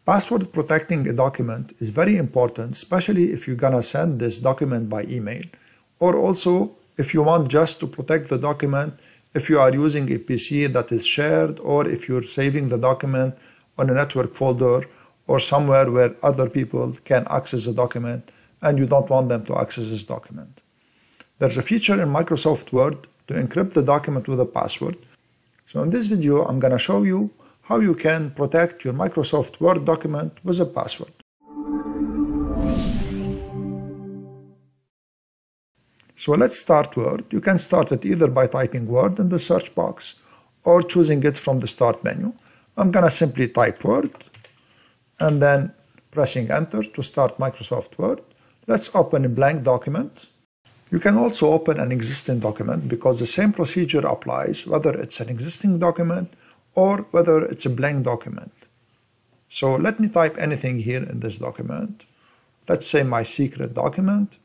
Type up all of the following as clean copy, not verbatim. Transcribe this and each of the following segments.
Password protecting a document is very important, especially if you're gonna send this document by email, or also if you want just to protect the document if you are using a PC that is shared, or if you're saving the document on a network folder or somewhere where other people can access the document and you don't want them to access this document. There's a feature in Microsoft Word to encrypt the document with a password. So in this video, I'm going to show you how you can protect your Microsoft Word document with a password. So let's start Word. You can start it either by typing Word in the search box or choosing it from the Start menu. I'm going to simply type Word and then pressing Enter to start Microsoft Word. Let's open a blank document. You can also open an existing document because the same procedure applies whether it's an existing document or whether it's a blank document. So let me type anything here in this document. Let's say my secret document.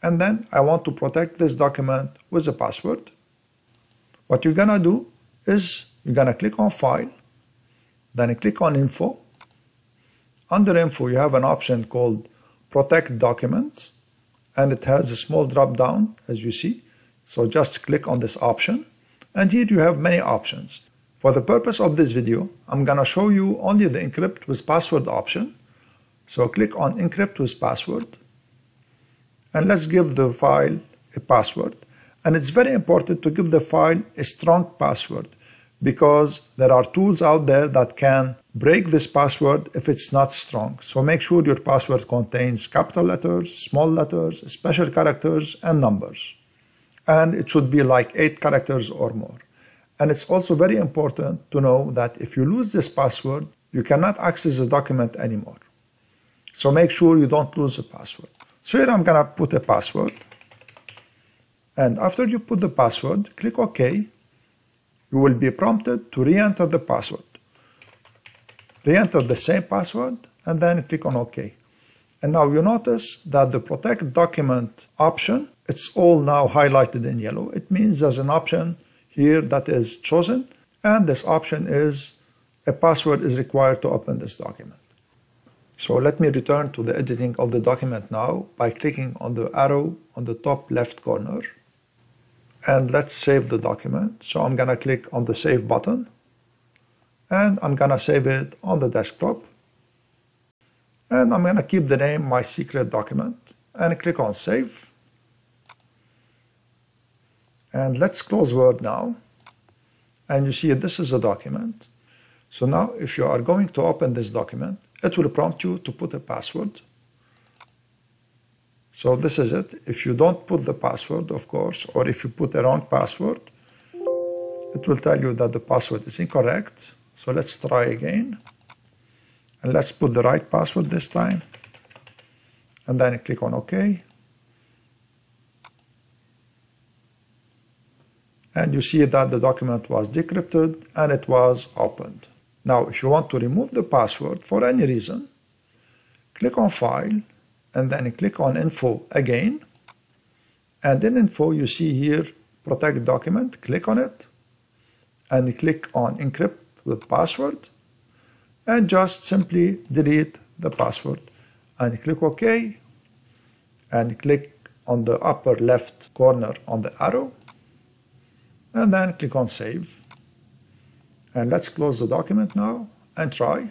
And then I want to protect this document with a password. What you're gonna do is you're gonna click on File, then you click on Info. Under Info, you have an option called Protect Document, and it has a small drop down as you see. So just click on this option, and here you have many options. For the purpose of this video, I'm gonna show you only the Encrypt with Password option. So click on Encrypt with Password. And let's give the file a password. And it's very important to give the file a strong password because there are tools out there that can break this password if it's not strong. So make sure your password contains capital letters, small letters, special characters, and numbers. And it should be like 8 characters or more. And it's also very important to know that if you lose this password, you cannot access the document anymore. So make sure you don't lose the password. So here I'm going to put a password, and after you put the password, click OK. You will be prompted to re-enter the password. Re-enter the same password, and then click on OK. And now you notice that the Protect Document option, it's all now highlighted in yellow. It means there's an option here that is chosen, and this option is a password is required to open this document. So let me return to the editing of the document now by clicking on the arrow on the top left corner. And let's save the document. So I'm going to click on the Save button. And I'm going to save it on the desktop. And I'm going to keep the name My Secret Document. And click on Save. And let's close Word now. And you see this is a document. So now if you are going to open this document, it will prompt you to put a password. So this is it. If you don't put the password, of course, or if you put a wrong password, it will tell you that the password is incorrect. So let's try again. And let's put the right password this time. And then click on OK. And you see that the document was decrypted and it was opened. Now, if you want to remove the password for any reason, click on File, and then click on Info again. And in Info, you see here, Protect Document. Click on it, and click on Encrypt with Password, and just simply delete the password. And click OK, and click on the upper left corner on the arrow, and then click on Save. And let's close the document now and try.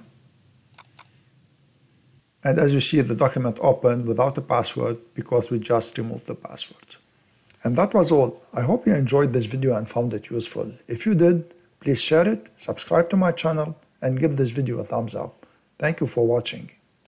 And as you see, the document opened without a password because we just removed the password. And that was all. I hope you enjoyed this video and found it useful. If you did, please share it, subscribe to my channel, and give this video a thumbs up. Thank you for watching.